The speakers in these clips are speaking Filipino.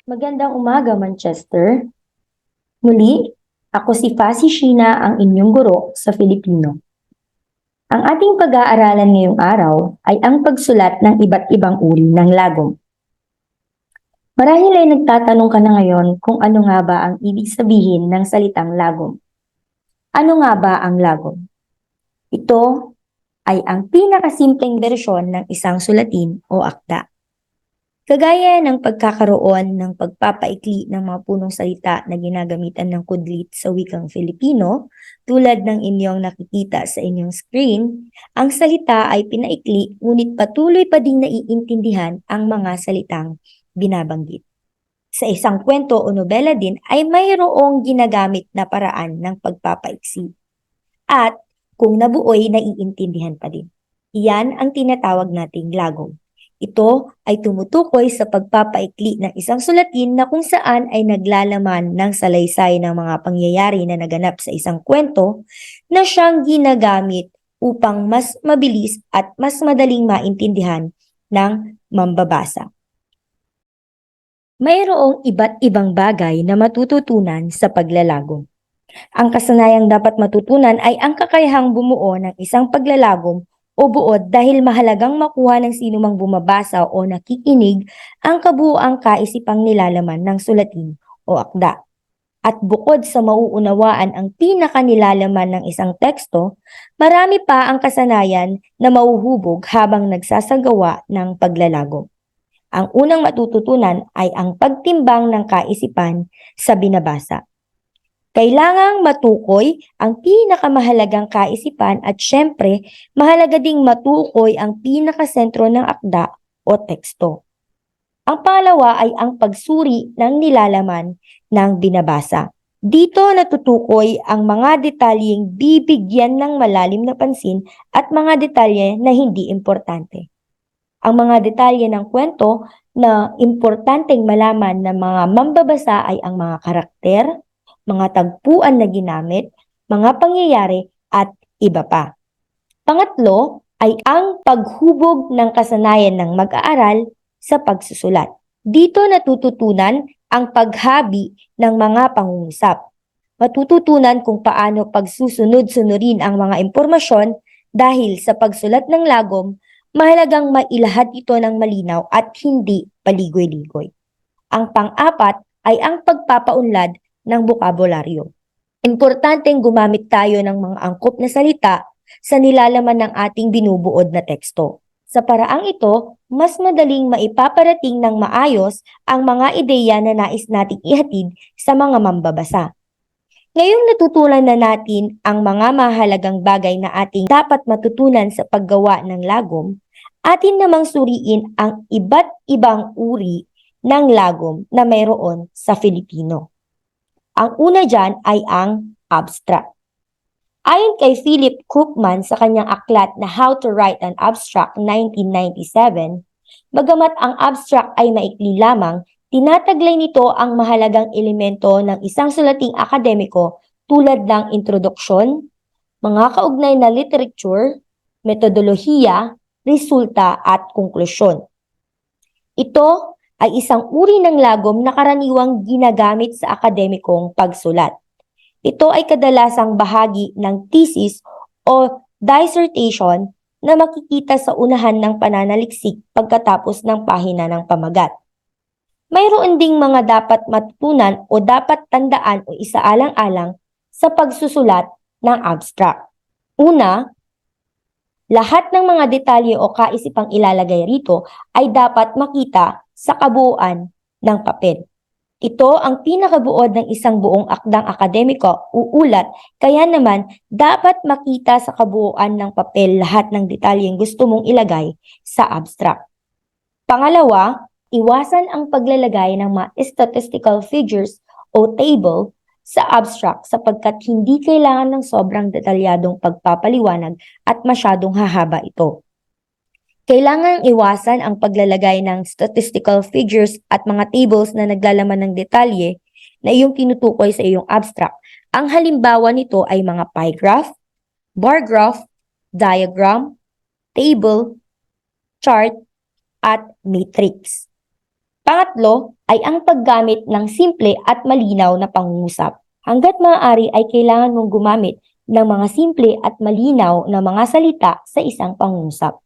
Magandang umaga, Manchester. Muli, ako si Fasi Sheena, ang inyong guro sa Filipino. Ang ating pag-aaralan ngayong araw ay ang pagsulat ng iba't ibang uri ng lagom. Marahil ay nagtatanong ka na ngayon kung ano nga ba ang ibig sabihin ng salitang lagom. Ano nga ba ang lagom? Ito ay ang pinakasimpleng bersyon ng isang sulatin o akda. Kagaya ng pagkakaroon ng pagpapaikli ng mga punong salita na ginagamitan ng kudlit sa wikang Filipino, tulad ng inyong nakikita sa inyong screen, ang salita ay pinaikli ngunit patuloy pa ding naiintindihan ang mga salitang binabanggit. Sa isang kwento o nobela din ay mayroong ginagamit na paraan ng pagpapaiksi. At kung nabuoy, naiintindihan pa din. Iyan ang tinatawag nating lagom. Ito ay tumutukoy sa pagpapaikli ng isang sulatin na kung saan ay naglalaman ng salaysay ng mga pangyayari na naganap sa isang kwento na siyang ginagamit upang mas mabilis at mas madaling maintindihan ng mambabasa. Mayroong iba't ibang bagay na matututunan sa paglalagom. Ang kasanayang dapat matutunan ay ang kakayahang bumuo ng isang paglalagom o buod dahil mahalagang makuha ng sinumang bumabasa o nakikinig ang kabuuang kaisipang nilalaman ng sulatin o akda. At bukod sa mauunawaan ang pinakanilalaman ng isang teksto, marami pa ang kasanayan na mauhubog habang nagsasagawa ng paglalagom. Ang unang matututunan ay ang pagtimbang ng kaisipan sa binabasa. Kailangang matukoy ang pinakamahalagang kaisipan at syempre, mahalaga ding matukoy ang pinakasentro ng akda o teksto. Ang pangalawa ay ang pagsuri ng nilalaman ng binabasa. Dito natutukoy ang mga detalyeng bibigyan ng malalim na pansin at mga detalye na hindi importante. Ang mga detalye ng kwento na importanteng malaman ng mga mambabasa ay ang mga karakter, mga tagpuan na ginamit, mga pangyayari, at iba pa. Pangatlo ay ang paghubog ng kasanayan ng mag-aaral sa pagsusulat. Dito natututunan ang paghabi ng mga pangungusap. Matututunan kung paano pagsusunod-sunurin ang mga impormasyon dahil sa pagsulat ng lagom, mahalagang mailahad ito ng malinaw at hindi paligoy-ligoy. Ang pang-apat ay ang pagpapaunlad ng bokabularyo. Importanteng gumamit tayo ng mga angkop na salita sa nilalaman ng ating binubuod na teksto. Sa paraang ito, mas madaling maipaparating ng maayos ang mga ideya na nais nating ihatid sa mga mambabasa. Ngayong natutunan na natin ang mga mahalagang bagay na ating dapat matutunan sa paggawa ng lagom, atin namang suriin ang iba't ibang uri ng lagom na mayroon sa Filipino. Ang una dyan ay ang abstract. Ayon kay Philip Cookman sa kanyang aklat na How to Write an Abstract 1997, bagamat ang abstract ay maikli lamang, tinataglay nito ang mahalagang elemento ng isang sulating akademiko tulad ng introduksyon, mga kaugnay na literature, metodolohiya, resulta at konklusyon. Ito ay isang uri ng lagom na karaniwang ginagamit sa akademikong pagsulat. Ito ay kadalasang bahagi ng thesis o dissertation na makikita sa unahan ng pananaliksik pagkatapos ng pahina ng pamagat. Mayroon ding mga dapat matutunan o dapat tandaan o isaalang-alang sa pagsusulat ng abstract. Una, lahat ng mga detalye o kaisipang ilalagay rito ay dapat makita sa kabuuan ng papel. Ito ang pinakabuod ng isang buong akdang akademiko o ulat, kaya naman dapat makita sa kabuuan ng papel lahat ng detalyeng gusto mong ilagay sa abstract. Pangalawa, iwasan ang paglalagay ng mga statistical figures o table sa abstract sapagkat hindi kailangan ng sobrang detalyadong pagpapaliwanag at masyadong hahaba ito. Kailangang iwasan ang paglalagay ng statistical figures at mga tables na naglalaman ng detalye na iyong tinutukoy sa iyong abstract. Ang halimbawa nito ay mga pie graph, bar graph, diagram, table, chart, at matrix. Pangatlo ay ang paggamit ng simple at malinaw na pangungusap. Hangga't maaari ay kailangan mong gumamit ng mga simple at malinaw na mga salita sa isang pangungusap.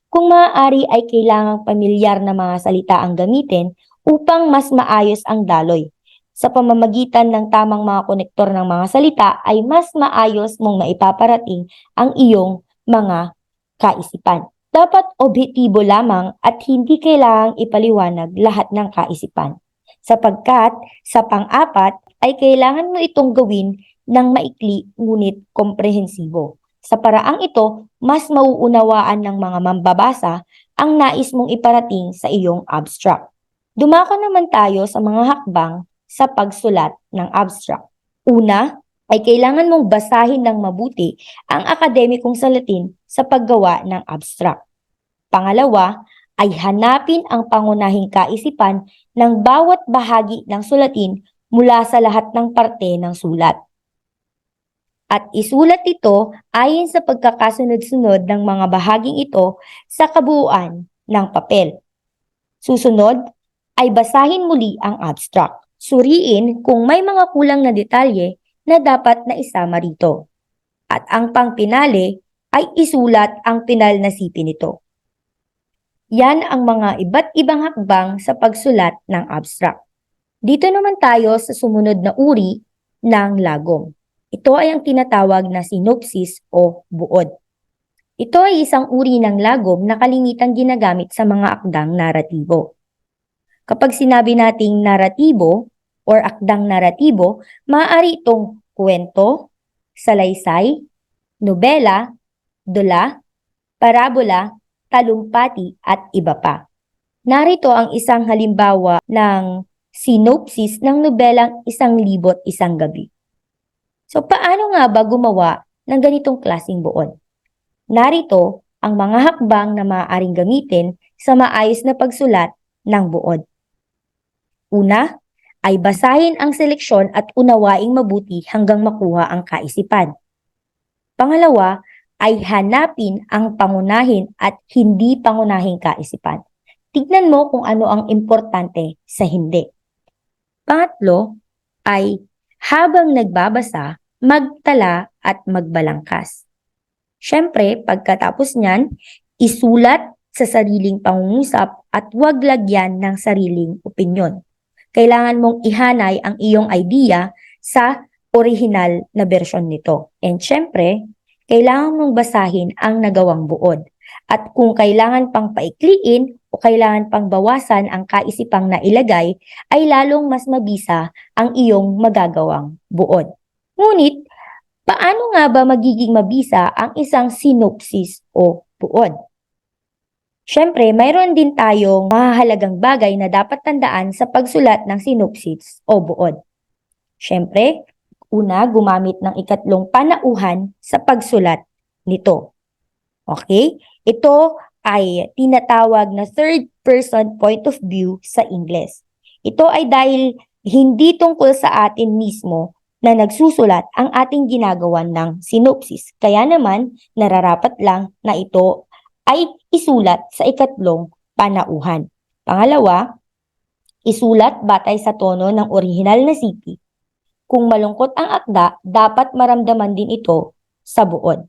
Kung maaari ay kailangang pamilyar na mga salita ang gamitin upang mas maayos ang daloy. Sa pamamagitan ng tamang mga konektor ng mga salita ay mas maayos mong maipaparating ang iyong mga kaisipan. Dapat objektibo lamang at hindi kailangang ipaliwanag lahat ng kaisipan. Sapagkat sa pang-apat ay kailangan mo itong gawin ng maikli ngunit komprehensibo. Sa paraang ito, mas mauunawaan ng mga mambabasa ang nais mong iparating sa iyong abstract. Dumako naman tayo sa mga hakbang sa pagsulat ng abstract. Una, ay kailangan mong basahin ng mabuti ang akademikong salatin sa paggawa ng abstract. Pangalawa, ay hanapin ang pangunahing kaisipan ng bawat bahagi ng sulatin mula sa lahat ng parte ng sulat. At isulat ito ayon sa pagkakasunod-sunod ng mga bahaging ito sa kabuuan ng papel. Susunod, ay basahin muli ang abstract. Suriin kung may mga kulang na detalye na dapat na isama rito. At ang pangpinali ay isulat ang pinal na sipi nito. Yan ang mga iba't ibang hakbang sa pagsulat ng abstract. Dito naman tayo sa sumunod na uri ng lagom. Ito ay ang tinatawag na sinopsis o buod. Ito ay isang uri ng lagom na kalimitang ginagamit sa mga akdang naratibo. Kapag sinabi nating naratibo or akdang naratibo, maaari itong kwento, salaysay, nobela, dula, parabola, talumpati at iba pa. Narito ang isang halimbawa ng sinopsis ng nobelang 1,001 Gabi. So paano nga ba gumawa ng ganitong klaseng buod? Narito ang mga hakbang na maaaring gamitin sa maayos na pagsulat ng buod. Una, ay basahin ang seleksyon at unawaing mabuti hanggang makuha ang kaisipan. Pangalawa, ay hanapin ang pangunahin at hindi pangunahing kaisipan. Tignan mo kung ano ang importante sa hindi. Pangatlo, ay habang nagbabasa, magtala at magbalangkas. Siyempre, pagkatapos niyan, isulat sa sariling pangungusap at huwag lagyan ng sariling opinyon. Kailangan mong ihanay ang iyong idea sa original na bersyon nito. And syempre, kailangan mong basahin ang nagawang buod. At kung kailangan pang paikliin o kailangan pang bawasan ang kaisipang nailagay, ay lalong mas mabisa ang iyong magagawang buod. Ngunit, paano nga ba magiging mabisa ang isang sinopsis o buod? Siyempre, mayroon din tayong mahahalagang bagay na dapat tandaan sa pagsulat ng sinopsis o buod. Siyempre, una, gumamit ng ikatlong panauhan sa pagsulat nito. Okay? Ito ay tinatawag na third person point of view sa Ingles. Ito ay dahil hindi tungkol sa atin mismo na nagsusulat ang ating ginagawan ng sinopsis. Kaya naman, nararapat lang na ito ay isulat sa ikatlong panauhan. Pangalawa, isulat batay sa tono ng orihinal na sipi. Kung malungkot ang akda, dapat maramdaman din ito sa buod.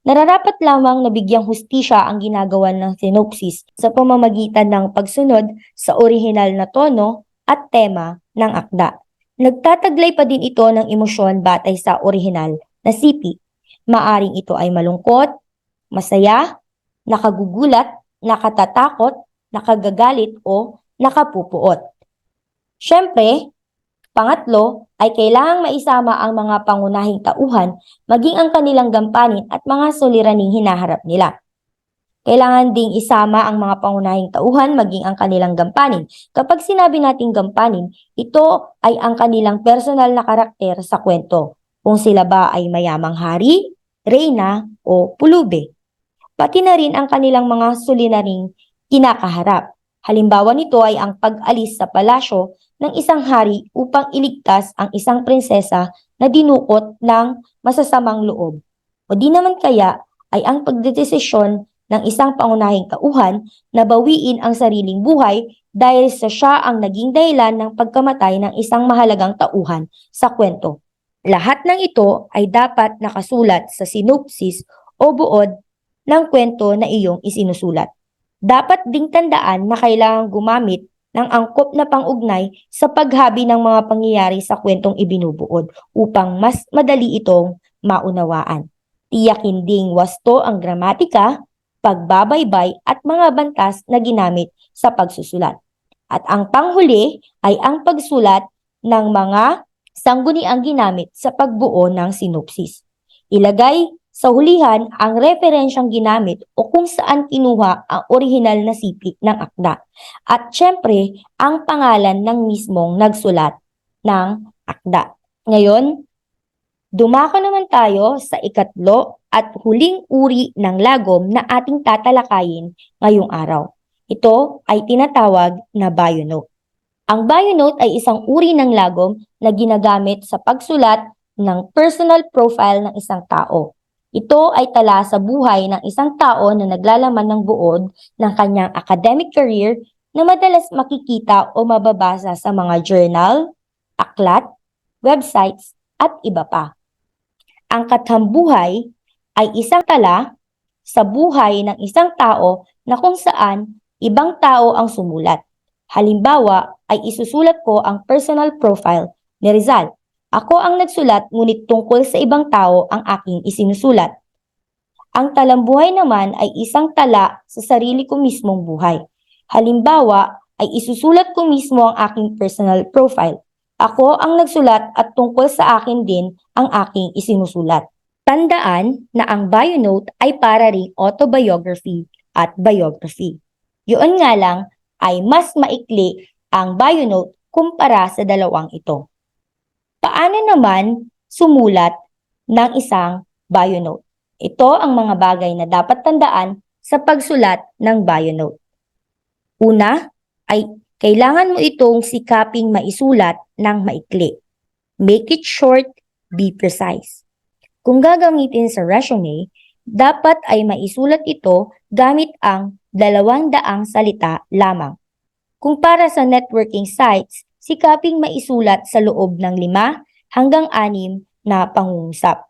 Nararapat lamang na bigyang hustisya ang ginagawa ng sinopsis sa pamamagitan ng pagsunod sa orihinal na tono at tema ng akda. Nagtataglay pa din ito ng emosyon batay sa orihinal na sipi. Maaring ito ay malungkot, masaya, nakagugulat, nakatatakot, nakagagalit o nakapupuot. Siyempre, pangatlo ay kailangang maisama ang mga pangunahing tauhan maging ang kanilang gampanin at mga suliraning hinaharap nila. Kailangan ding isama ang mga pangunahing tauhan maging ang kanilang gampanin. Kapag sinabi nating gampanin, ito ay ang kanilang personal na karakter sa kwento. Kung sila ba ay mayamang hari, reyna o pulube. Pati na rin ang kanilang mga suliraning kinakaharap. Halimbawa nito ay ang pag-alis sa palasyo ng isang hari upang iligtas ang isang prinsesa na dinukot ng masasamang loob. O di naman kaya ay ang pagdedesisyon ng isang pangunahing tauhan na bawiin ang sariling buhay dahil siya ang naging dahilan ng pagkamatay ng isang mahalagang tauhan sa kwento. Lahat ng ito ay dapat nakasulat sa sinopsis o buod ng kwento na iyong isinusulat. Dapat ding tandaan na kailangang gumamit ng angkop na pangugnay sa paghabi ng mga pangyayari sa kwentong ibinubuod upang mas madali itong maunawaan. Tiyakin ding wasto ang gramatika, pagbabaybay at mga bantas na ginamit sa pagsusulat. At ang panghuli ay ang pagsulat ng mga sangguniang ginamit sa pagbuo ng sinopsis. Ilagay sa hulihan ang referensyang ginamit o kung saan kinuha ang orihinal na sipit ng akda. At syempre, ang pangalan ng mismong nagsulat ng akda. Ngayon, dumako naman tayo sa ikatlo at huling uri ng lagom na ating tatalakayin ngayong araw. Ito ay tinatawag na bio note. Ang bio note ay isang uri ng lagom na ginagamit sa pagsulat ng personal profile ng isang tao. Ito ay tala sa buhay ng isang tao na naglalaman ng buod ng kanyang academic career na madalas makikita o mababasa sa mga journal, aklat, websites, at iba pa. Ang katambuhay ay isang tala sa buhay ng isang tao na kung saan ibang tao ang sumulat. Halimbawa ay isusulat ko ang personal profile ni Rizal. Ako ang nagsulat ngunit tungkol sa ibang tao ang aking isinusulat. Ang talambuhay naman ay isang tala sa sarili ko mismong buhay. Halimbawa ay isusulat ko mismo ang aking personal profile. Ako ang nagsulat at tungkol sa akin din ang aking isinusulat. Tandaan na ang bio note ay para ring autobiography at biography. Yun nga lang ay mas maikli ang bio note kumpara sa dalawang ito. Paano naman sumulat ng isang bio note? Ito ang mga bagay na dapat tandaan sa pagsulat ng bio note. Una ay kailangan mo itong sikaping maisulat ng maikli. Make it short, be precise. Kung gagamitin sa resume, dapat ay maisulat ito gamit ang 200 salita lamang. Kung para sa networking sites, sikaping maisulat sa loob ng 5 hanggang 6 na pangungusap.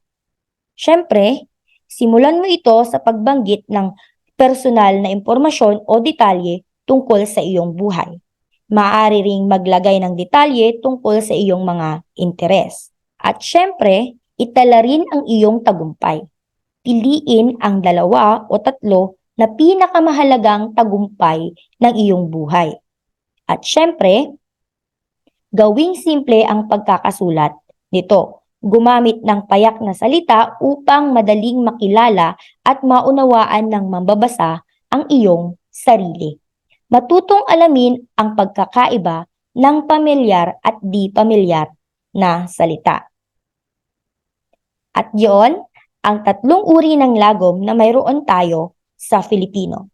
Siyempre, simulan mo ito sa pagbanggit ng personal na impormasyon o detalye tungkol sa iyong buhay. Maaari ring maglagay ng detalye tungkol sa iyong mga interes. At siyempre, itala rin ang iyong tagumpay. Piliin ang 2 o 3 na pinakamahalagang tagumpay ng iyong buhay. At syempre, gawing simple ang pagkakasulat nito. Gumamit ng payak na salita upang madaling makilala at maunawaan ng mambabasa ang iyong sarili. Matutong alamin ang pagkakaiba ng pamilyar at di pamilyar na salita. At yon ang 3 uri ng lagom na mayroon tayo sa Filipino.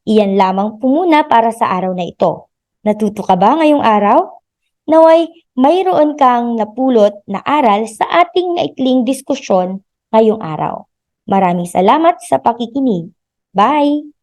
Iyan lamang po muna para sa araw na ito. Natuto ka ba ngayong araw? Naway mayroon kang napulot na aral sa ating maikling diskusyon ngayong araw. Maraming salamat sa pakikinig. Bye!